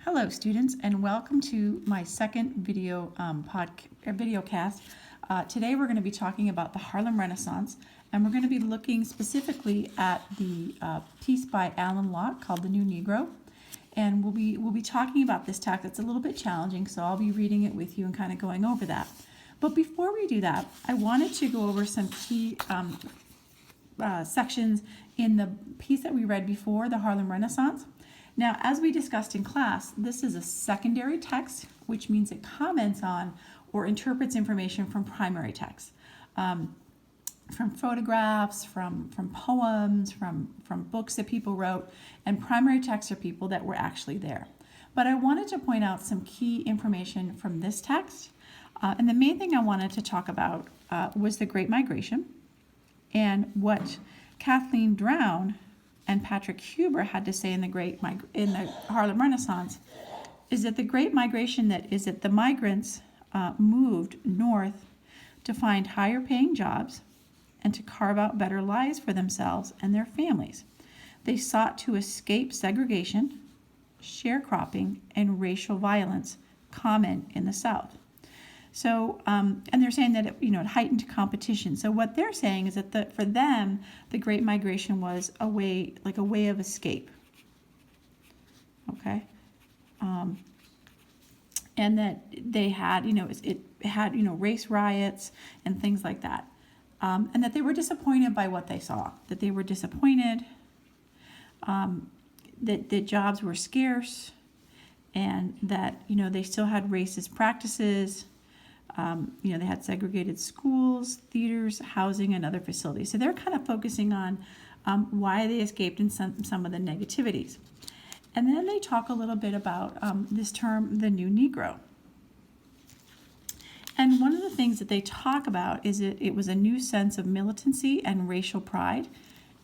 Hello, students, and welcome to my second video cast. Today we're going to be talking about the Harlem Renaissance, and we're going to be looking specifically at the piece by Alan Locke called "The New Negro." And we'll be talking about this text. It's a little bit challenging, so I'll be reading it with you and kind of going over that. But before we do that, I wanted to go over some key sections in the piece that we read before, the Harlem Renaissance. Now, as we discussed in class, this is a secondary text, which means it comments on or interprets information from primary text, from photographs, from poems, from books that people wrote, and primary texts are people that were actually there. But I wanted to point out some key information from this text, and the main thing I wanted to talk about was the Great Migration, and what Kathleen Drown and Patrick Huber had to say in the Harlem Renaissance is that the Great Migration is that the migrants moved north to find higher paying jobs and to carve out better lives for themselves and their families. They sought to escape segregation, sharecropping, and racial violence common in the South. So, and they're saying that it heightened competition. So what they're saying is that for them, the Great Migration was a way of escape. Okay, and that they had, it had, race riots and things like that, and that they were disappointed by what they saw. That they were disappointed. That jobs were scarce, and that they still had racist practices. They had segregated schools, theaters, housing, and other facilities. So they're kind of focusing on why they escaped and some of the negativities. And then they talk a little bit about this term, the new Negro. And one of the things that they talk about is it was a new sense of militancy and racial pride.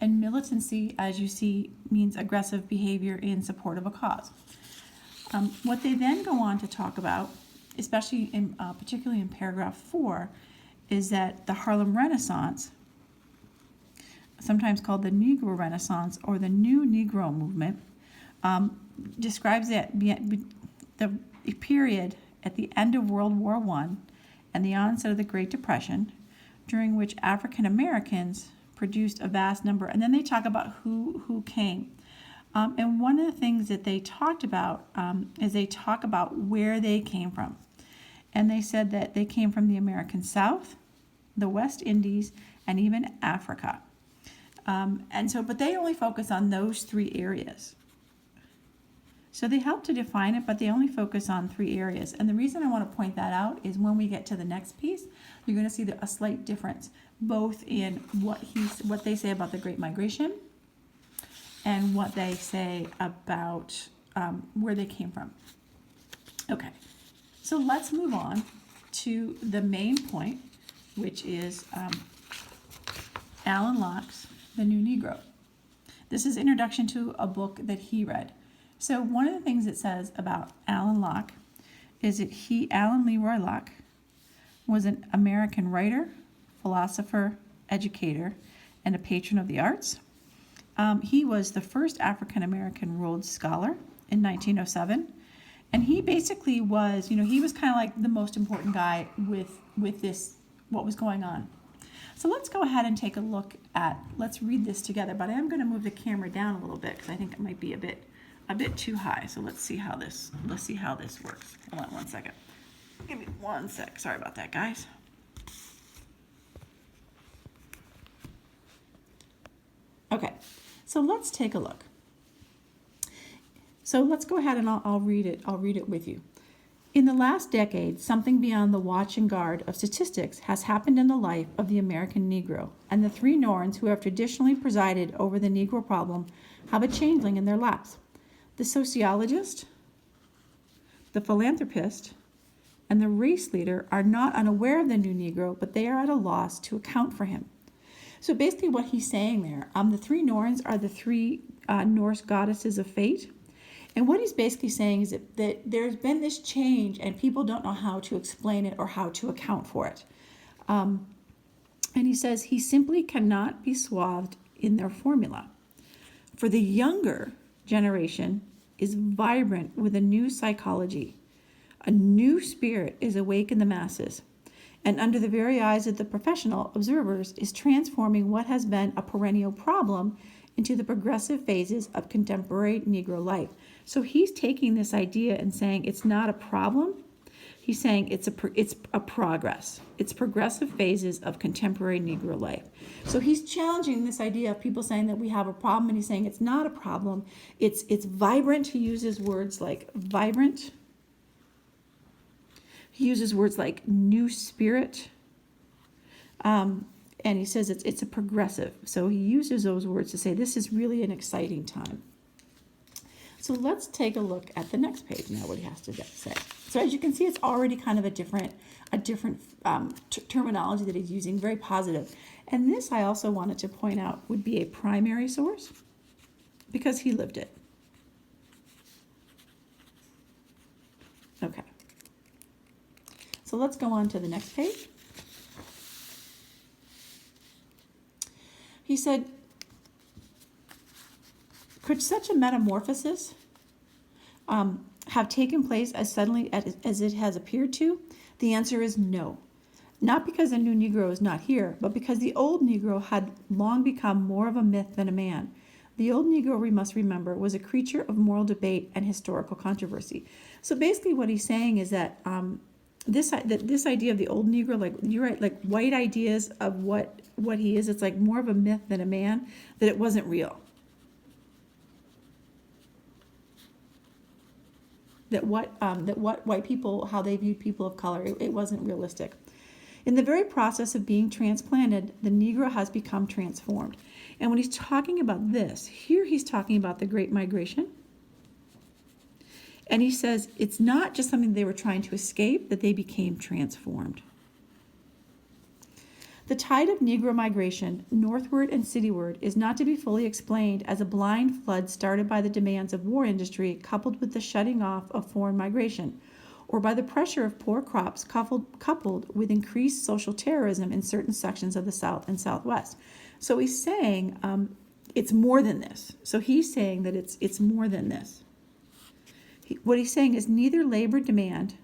And militancy, as you see, means aggressive behavior in support of a cause. What they then go on to talk about, especially particularly in paragraph 4, is that the Harlem Renaissance, sometimes called the Negro Renaissance or the New Negro Movement, describes the period at the end of World War I and the onset of the Great Depression, during which African Americans produced a vast number. And then they talk about who came. And one of the things that they talked about is they talk about where they came from. And they said that they came from the American South, the West Indies, and even Africa. But they only focus on those 3 areas. So they help to define it, but they only focus on 3 areas. And the reason I want to point that out is when we get to the next piece, you're going to see a slight difference, both in what they say about the Great Migration and what they say about where they came from. Okay. So let's move on to the main point, which is Alan Locke's The New Negro. This is introduction to a book that he read. So one of the things it says about Alan Locke is that Alan Leroy Locke, was an American writer, philosopher, educator, and a patron of the arts. He was the first African American Rhodes Scholar in 1907. And he basically was, he was kind of like the most important guy with this, what was going on. So let's go ahead and take a look let's read this together. But I am going to move the camera down a little bit because I think it might be a bit too high. So let's see how this works. Hold on one second. Give me 1 sec. Sorry about that, guys. Okay, so let's take a look. So let's go ahead and I'll read it. I'll read it with you. In the last decade, something beyond the watch and guard of statistics has happened in the life of the American Negro, and the 3 Norns who have traditionally presided over the Negro problem have a changeling in their laps. The sociologist, the philanthropist, and the race leader are not unaware of the new Negro, but they are at a loss to account for him. So basically what he's saying there, the 3 Norns are the 3 Norse goddesses of fate. And what he's basically saying is that there's been this change and people don't know how to explain it or how to account for it. And he says he simply cannot be swathed in their formula. For the younger generation, is vibrant with a new psychology. A new spirit is awake in the masses, and under the very eyes of the professional observers is transforming what has been a perennial problem into the progressive phases of contemporary Negro life. So he's taking this idea and saying it's not a problem. He's saying it's a progress. It's progressive phases of contemporary Negro life. So he's challenging this idea of people saying that we have a problem, and he's saying it's not a problem. It's vibrant. He uses words like vibrant. He uses words like new spirit. And he says it's a progressive. So he uses those words to say this is really an exciting time. So let's take a look at the next page now, what he has to say. So as you can see, it's already kind of a different terminology that he's using, very positive. And this I also wanted to point out would be a primary source because he lived it. Okay. So let's go on to the next page. He said, could such a metamorphosis have taken place as suddenly as it has appeared to? The answer is no. Not because the new Negro is not here, but because the old Negro had long become more of a myth than a man. The old Negro, we must remember, was a creature of moral debate and historical controversy. So basically what he's saying is that this idea of the old Negro, like you're right, like white ideas of what he is, it's like more of a myth than a man, that it wasn't real. That what white people, how they viewed people of color, it wasn't realistic. In the very process of being transplanted, the Negro has become transformed. And when he's talking about this, here he's talking about the Great Migration. And he says it's not just something they were trying to escape, that they became transformed. The tide of Negro migration, northward and cityward, is not to be fully explained as a blind flood started by the demands of war industry coupled with the shutting off of foreign migration, or by the pressure of poor crops coupled with increased social terrorism in certain sections of the South and Southwest. So he's saying it's more than this. So he's saying that it's more than this. What he's saying is neither labor demand,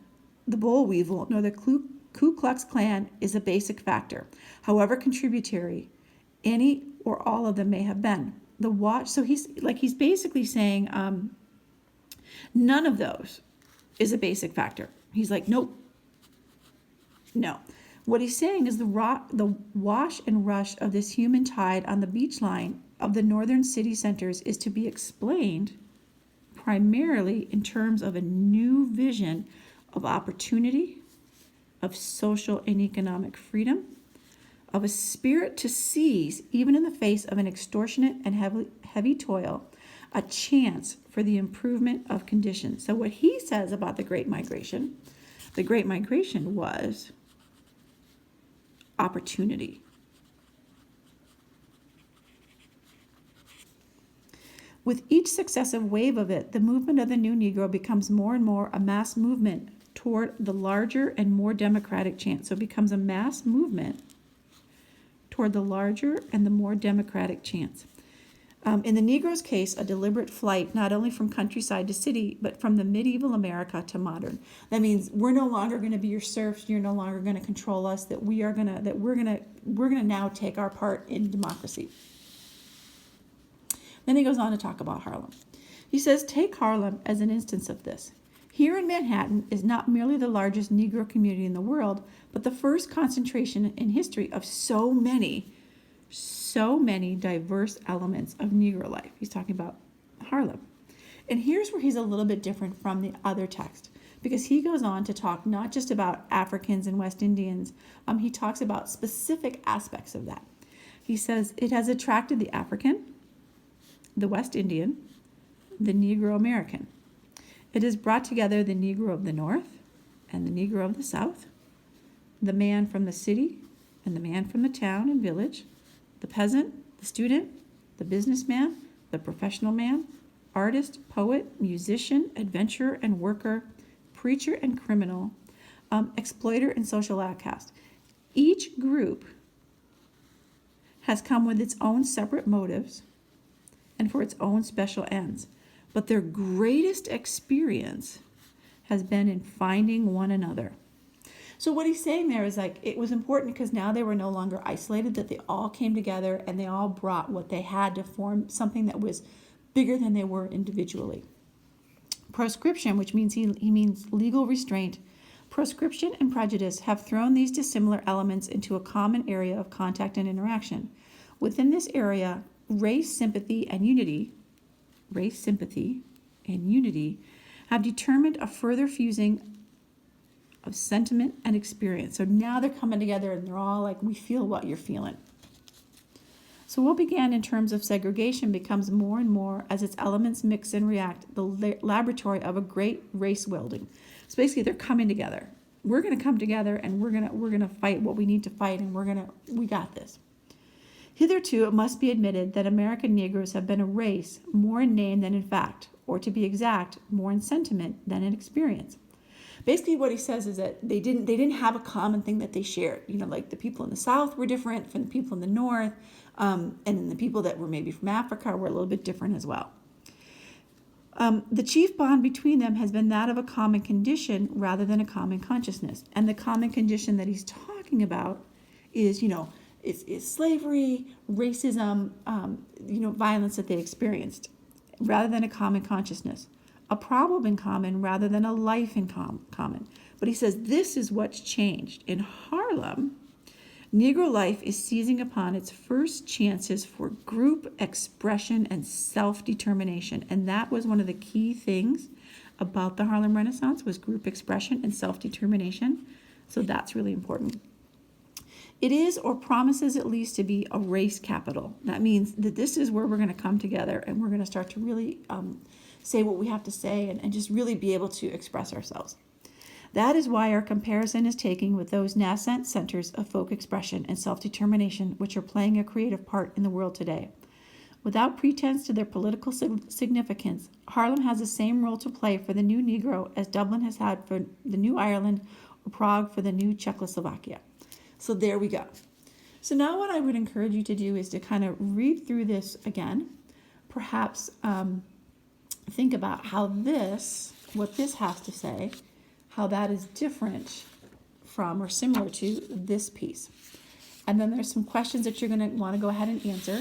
the boll weevil, nor the Ku Klux Klan is a basic factor, however contributory any or all of them may have been. So he's basically saying none of those is a basic factor. He's like, nope, no. What he's saying is the wash and rush of this human tide on the beach line of the northern city centers is to be explained primarily in terms of a new vision of opportunity, of social and economic freedom, of a spirit to seize, even in the face of an extortionate and heavy toil, a chance for the improvement of conditions. So what he says about the Great Migration was opportunity. With each successive wave of it, the movement of the new Negro becomes more and more a mass movement toward the larger and more democratic chance. So it becomes a mass movement toward the larger and the more democratic chance. In the Negro's case, a deliberate flight not only from countryside to city, but from the medieval America to modern. That means we're no longer going to be your serfs. You're no longer going to control us. We're going to now take our part in democracy. Then he goes on to talk about Harlem. He says, take Harlem as an instance of this. Here in Manhattan is not merely the largest Negro community in the world, but the first concentration in history of so many diverse elements of Negro life. He's talking about Harlem. And here's where he's a little bit different from the other text, because he goes on to talk not just about Africans and West Indians, he talks about specific aspects of that. He says it has attracted the African, the West Indian, the Negro American. It has brought together the Negro of the North and the Negro of the South, the man from the city and the man from the town and village, the peasant, the student, the businessman, the professional man, artist, poet, musician, adventurer and worker, preacher and criminal, exploiter and social outcast. Each group has come with its own separate motives and for its own special ends. but their greatest experience has been in finding one another. So what he's saying there is like it was important because now they were no longer isolated, that they all came together and they all brought what they had to form something that was bigger than they were individually. Proscription, which means he means legal restraint. Proscription and prejudice have thrown these dissimilar elements into a common area of contact and interaction. Within this area, race sympathy and unity have determined a further fusing of sentiment and experience. So now they're coming together and they're all like, we feel what you're feeling. So what began in terms of segregation becomes more and more, as its elements mix and react, the laboratory of a great race welding. So basically they're coming together. We're going to come together and we're going to fight what we need to fight, and we got this. Hitherto, it must be admitted that American Negroes have been a race more in name than in fact, or to be exact, more in sentiment than in experience. Basically what he says is that they didn't have a common thing that they shared. You know, like the people in the South were different from the people in the North, and then the people that were maybe from Africa were a little bit different as well. The chief bond between them has been that of a common condition rather than a common consciousness. And the common condition that he's talking about is, is slavery, racism, violence that they experienced, rather than a common consciousness. A problem in common rather than a life in common. But he says this is what's changed. In Harlem, Negro life is seizing upon its first chances for group expression and self-determination. And that was one of the key things about the Harlem Renaissance, was group expression and self-determination. So that's really important. It is, or promises at least, to be a race capital. That means that this is where we're going to come together and we're going to start to really say what we have to say and just really be able to express ourselves. That is why our comparison is taking with those nascent centers of folk expression and self-determination, which are playing a creative part in the world today. Without pretense to their political significance, Harlem has the same role to play for the new Negro as Dublin has had for the new Ireland or Prague for the new Czechoslovakia. So there we go. So now what I would encourage you to do is to kind of read through this again, perhaps think about how what this has to say, how that is different from or similar to this piece. And then there's some questions that you're going to want to go ahead and answer.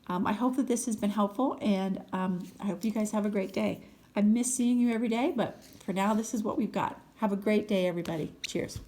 I hope that this has been helpful, and I hope you guys have a great day. I miss seeing you every day, but for now, this is what we've got. Have a great day, everybody. Cheers.